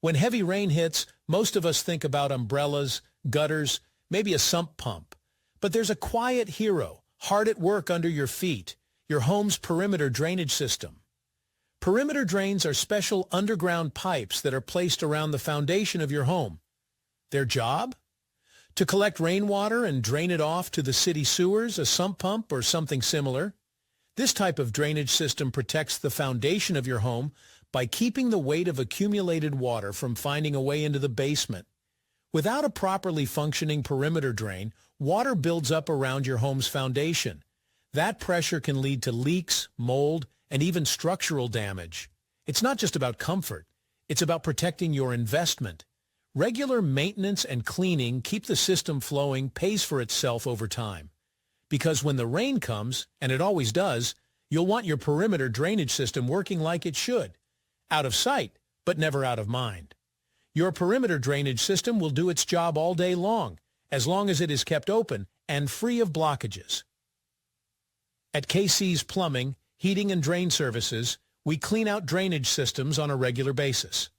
When heavy rain hits, most of us think about umbrellas, gutters, maybe a sump pump. But there's a quiet hero, hard at work under your feet, your home's perimeter drainage system. Perimeter drains are special underground pipes that are placed around the foundation of your home. Their job? To collect rainwater and drain it off to the city sewers, a sump pump, or something similar. This type of drainage system protects the foundation of your home by keeping the weight of accumulated water from finding a way into the basement. Without a properly functioning perimeter drain, water builds up around your home's foundation. That pressure can lead to leaks, mold, and even structural damage. It's not just about comfort. It's about protecting your investment. Regular maintenance and cleaning keep the system flowing, pays for itself over time. Because when the rain comes, and it always does, you'll want your perimeter drainage system working like it should. Out of sight, but never out of mind. Your perimeter drainage system will do its job all day long as it is kept open and free of blockages. At KC's Plumbing, Heating and Drain Services, we clean out drainage systems on a regular basis.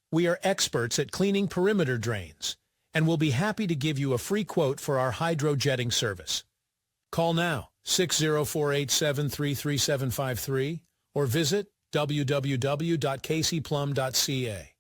We are experts at cleaning perimeter drains, and we'll be happy to give you a free quote for our hydro-jetting service. Call now, 604-873-3753, or visit www.kcplum.ca.